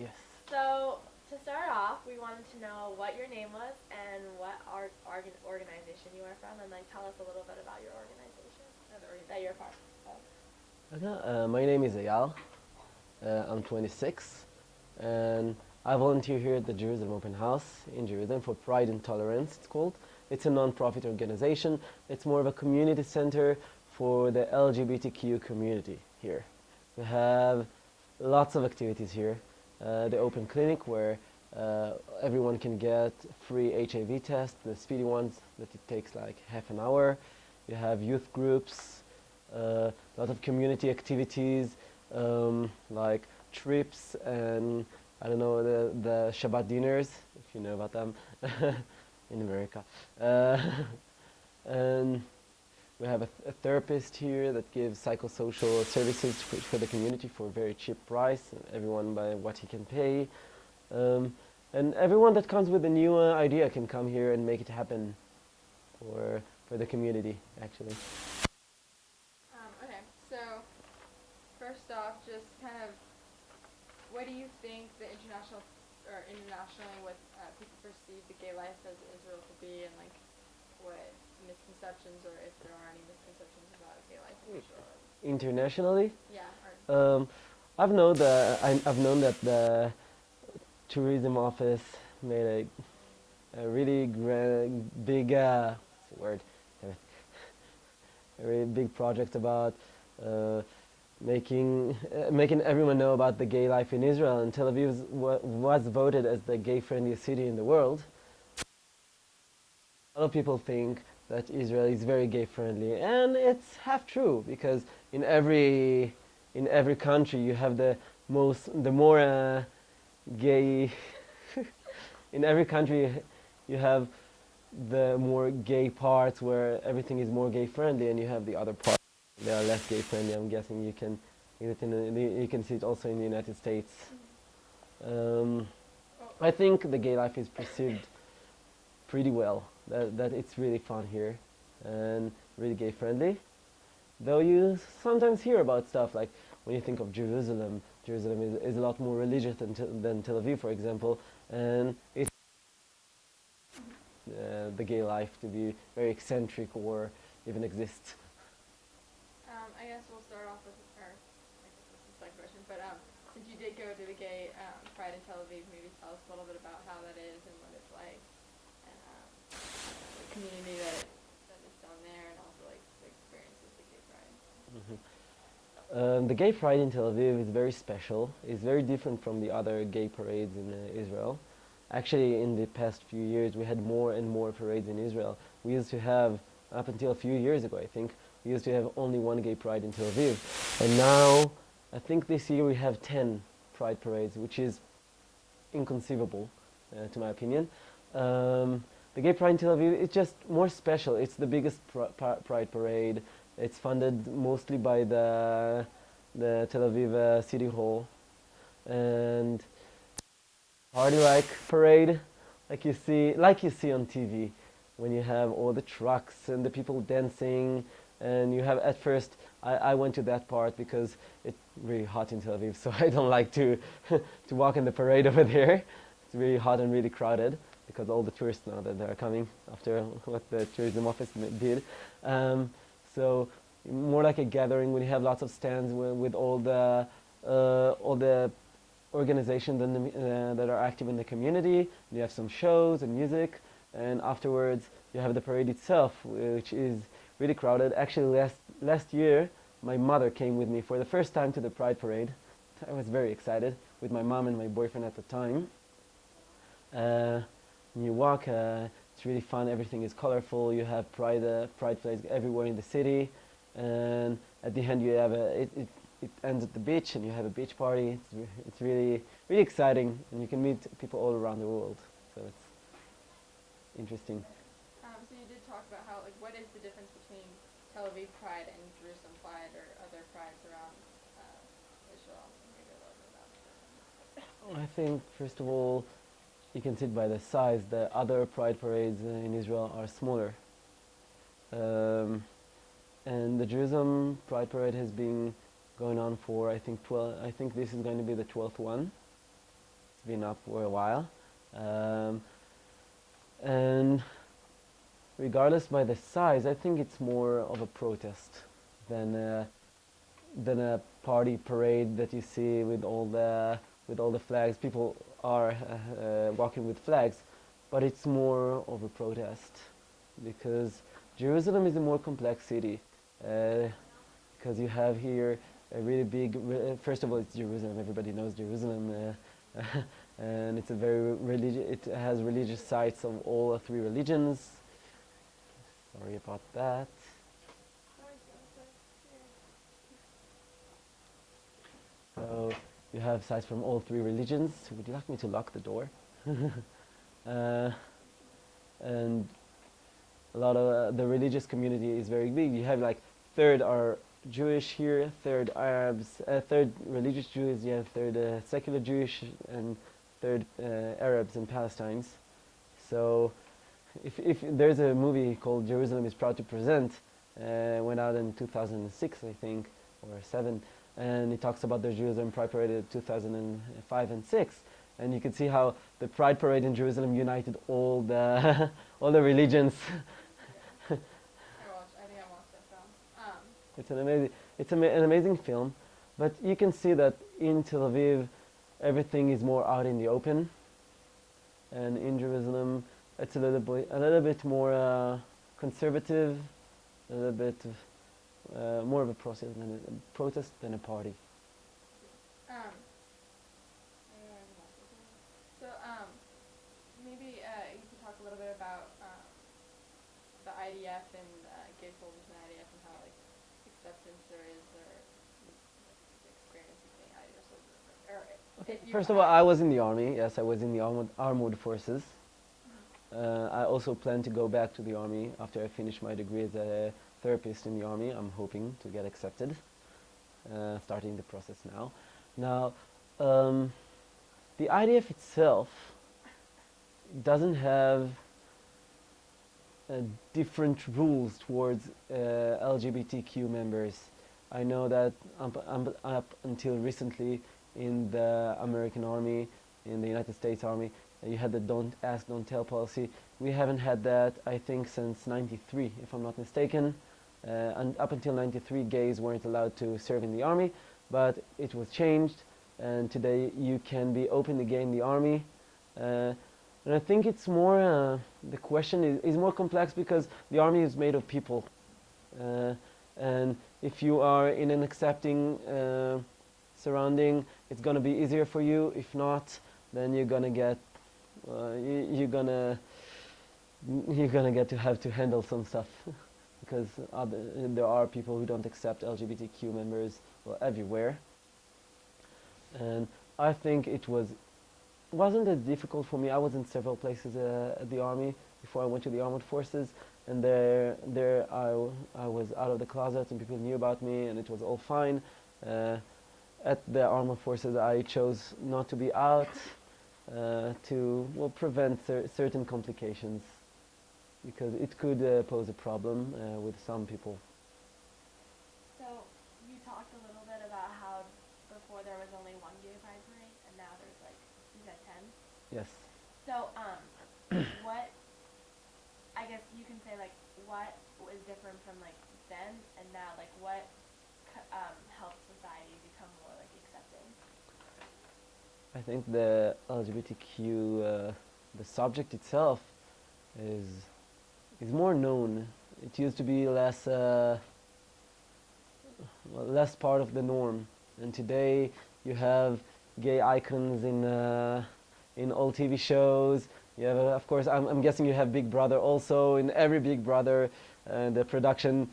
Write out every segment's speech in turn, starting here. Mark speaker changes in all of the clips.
Speaker 1: Yes.
Speaker 2: So, to start off, we wanted to know what your name was and what organization you are from, and like tell us a little bit about your organization that you're part of.
Speaker 1: Okay. My name is Eyal. I'm 26, and I volunteer here at the Jerusalem Open House in Jerusalem for Pride and Tolerance. It's called. It's a non-profit organization. It's more of a community center for the LGBTQ community here. We have lots of activities here. The open clinic where everyone can get free HIV test, the speedy ones that it takes like half an hour. You have youth groups, a lot of community activities like trips and I don't know the Shabbat dinners if you know about them in America. And we have a therapist here that gives psychosocial services for the community for a very cheap price, everyone by what he can pay. Um, and everyone that comes with a new idea can come here and make it happen for the community, actually.
Speaker 3: Okay, so first off, just kind of, what do you think the internationally, what people perceive the gay life as Israel to be, and like what misconceptions, or if there are any misconceptions about gay life in Israel?
Speaker 1: Internationally,
Speaker 3: Yeah.
Speaker 1: um, I've known that the tourism office made a really big what's the word? Damn it. A really big project about uh, making everyone know about the gay life in Israel, and Tel Aviv was voted as the gay-friendliest city in the world. A lot of people think that Israel is very gay-friendly, and it's half true because in every country you have the more gay. In every country you have the more gay parts where everything is more gay-friendly, and you have the other parts that are less gay-friendly. I'm guessing you can see it also in the United States. Um, I think the gay life is perceived pretty well. That it's really fun here and really gay friendly. Though you sometimes hear about stuff like when you think of Jerusalem, Jerusalem is a lot more religious than Tel Aviv, for example, and it's the gay life to be very eccentric or even exist.
Speaker 3: I guess we'll start off with, or I guess this is my question, but since you did go to the gay Pride in Tel Aviv, maybe tell us a little bit about how that is and what it's like, and the community that is down there, and also like the experiences of the gay pride.
Speaker 1: Mhm. The gay pride in Tel Aviv is very special. It's very different from the other gay parades in Israel. Actually, in the past few years, we had more and more parades in Israel. We used to have, up until a few years ago, I think, we used to have only one gay pride in Tel Aviv. And now, I think this year we have 10 pride parades, which is inconceivable, to my opinion. The Gay Pride in Tel Aviv is just more special. It's the biggest pride parade. It's funded mostly by the Tel Aviv City Hall, and party-like parade, like you see on TV, when you have all the trucks and the people dancing, and you have at first. I went to that part because it's really hot in Tel Aviv, so I don't like to to walk in the parade over there. It's really hot and really crowded because all the tourists now that they're coming after what the tourism office did. So more like a gathering when you have lots of stands with all the organizations that are active in the community. You have some shows and music, and afterwards you have the parade itself, which is really crowded. Actually, last year my mother came with me for the first time to the Pride Parade. I was very excited with my mom and my boyfriend at the time. Uh, when you walk, it's really fun. Everything is colorful. You have pride flags everywhere in the city, and at the end you have it ends at the beach, and you have a beach party. It's really exciting, and you can meet people all around the world. So it's interesting.
Speaker 3: So you did talk about how, like, what is the difference between Tel Aviv Pride and Jerusalem Pride or other prides around Israel? Maybe a little bit about
Speaker 1: I think first of all, you can see it by the size. The other pride parades in Israel are smaller. Um, and the Jerusalem Pride Parade has been going on for I think 12. I think this is going to be the 12th one. It's been up for a while. Um, and regardless by the size, I think it's more of a protest than a party parade that you see with all the flags. People are walking with flags, but it's more of a protest because Jerusalem is a more complex city. Because you have here a really big. First of all, it's Jerusalem. Everybody knows Jerusalem, and it's a very It has religious sites of all three religions. Sorry about that. So you have sites from all three religions. Would you like me to lock the door? uh, and a lot of the religious community is very big. You have like third are Jewish here, third Arabs, third religious Jews. You have third secular Jewish, and third Arabs in Palestine. So if there's a movie called Jerusalem is Proud to Present, went out in 2006 I think, or 7, and it talks about the Jerusalem Pride Parade of 2005 and 6, and you can see how the Pride Parade in Jerusalem united all the all the religions.
Speaker 3: I think I watched that film.
Speaker 1: It's an amazing film, but you can see that in Tel Aviv everything is more out in the open, and in Jerusalem it's a little bit more conservative, a little bit more of a protest than a party.
Speaker 3: So maybe you could talk a little bit about the IDF and gay soldiers in IDF and how like acceptance there is or experience of being IDF soldier. Or
Speaker 1: First of all, I was in the army. Yes, I was in the armored forces. I also plan to go back to the army after I finish my degree as a therapist in the army. I'm hoping to get accepted, starting the process now. Now, the IDF itself doesn't have different rules towards LGBTQ members. I know that up until recently in the American Army, in the United States Army, you had the don't ask, don't tell policy. We haven't had that, I think, since '93, if I'm not mistaken. And up until '93, gays weren't allowed to serve in the army, but it was changed, and today you can be openly gay in the army. And I think it's more, the question is more complex because the army is made of people. And if you are in an accepting surrounding, it's going to be easier for you. If not, then you're going to get you're gonna get to have to handle some stuff because there are people who don't accept LGBTQ members everywhere, and I think it wasn't as difficult for me. I was in several places at the army before I went to the armored forces, and there I was out of the closet and people knew about me and it was all fine. At the armored forces I chose not to be out to prevent certain complications because it could pose a problem with some people.
Speaker 2: So you talked a little bit about how before there was only one gay pride parade and now there's like, you said 10?
Speaker 1: Yes.
Speaker 2: So what, I guess you can say like what is different from like then and now, like what helps society become more like accepting?
Speaker 1: I think the LGBTQ, the subject itself is more known. It used to be less part of the norm, and today you have gay icons in all TV shows. You have, of course, I'm guessing you have Big Brother also. In every Big Brother, the production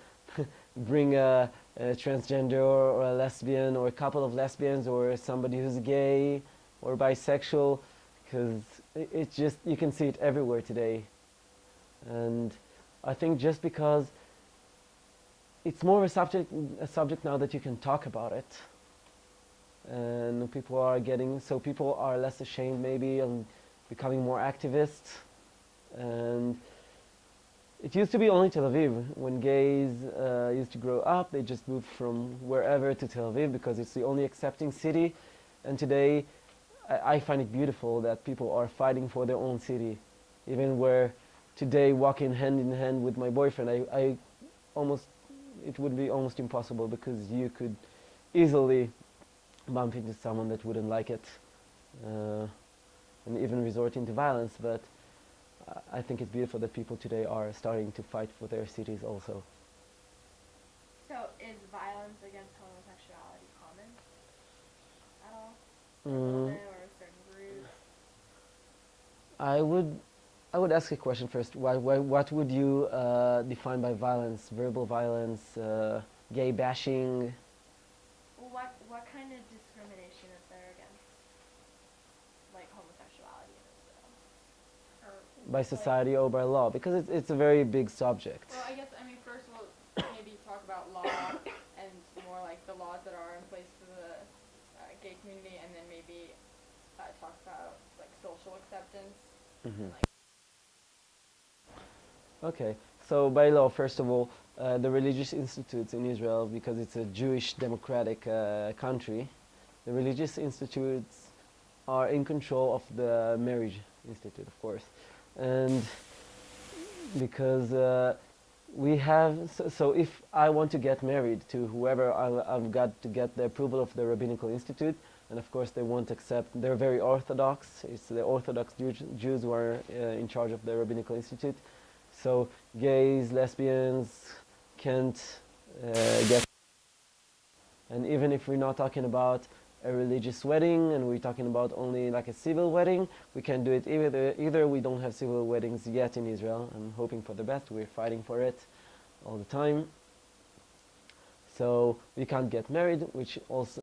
Speaker 1: bring a transgender or a lesbian or a couple of lesbians or somebody who's gay or bisexual, because it's just, you can see it everywhere today. And I think just because it's more of a subject now that you can talk about it, and people are less ashamed maybe and becoming more activists. And it used to be only Tel Aviv. When gays used to grow up, they just moved from wherever to Tel Aviv because it's the only accepting city. And today I find it beautiful that people are fighting for their own city, even where today walking hand in hand with my boyfriend, I almost it would be almost impossible because you could easily bump into someone that wouldn't like it, uh, and even resort into violence. But I think it's beautiful that people today are starting to fight for their cities also.
Speaker 2: So is violence against homosexuality common at all? Or a little
Speaker 1: Mm,
Speaker 2: bit, or certain groups?
Speaker 1: I would I would ask a question first. What would you define by violence? Verbal violence, gay bashing,
Speaker 2: Well, what kind of discrimination is there against like homosexuality in Israel? Or
Speaker 1: by
Speaker 2: like
Speaker 1: society or by law? Because it's a very big subject.
Speaker 3: Well, I guess, I mean, first we'll maybe talk about law and more like the laws that are in place for the gay community, and then maybe talk about like social acceptance
Speaker 1: Hmm.
Speaker 3: and like.
Speaker 1: Okay, so by law, first of all, the religious institutes in Israel, because it's a Jewish democratic country, the religious institutes are in control of the marriage institute, of course, and because we have so if I want to get married to whoever I've got to get the approval of the rabbinical institute, and of course they won't accept. They're very orthodox. It's the Orthodox Jews who are in charge of the rabbinical institute. So gays, lesbians can't get. And even if we're not talking about a religious wedding and we're talking about only like a civil wedding, we can do it either we don't have civil weddings yet in Israel. I'm hoping for the best. We're fighting for it all the time. So we can't get married, which also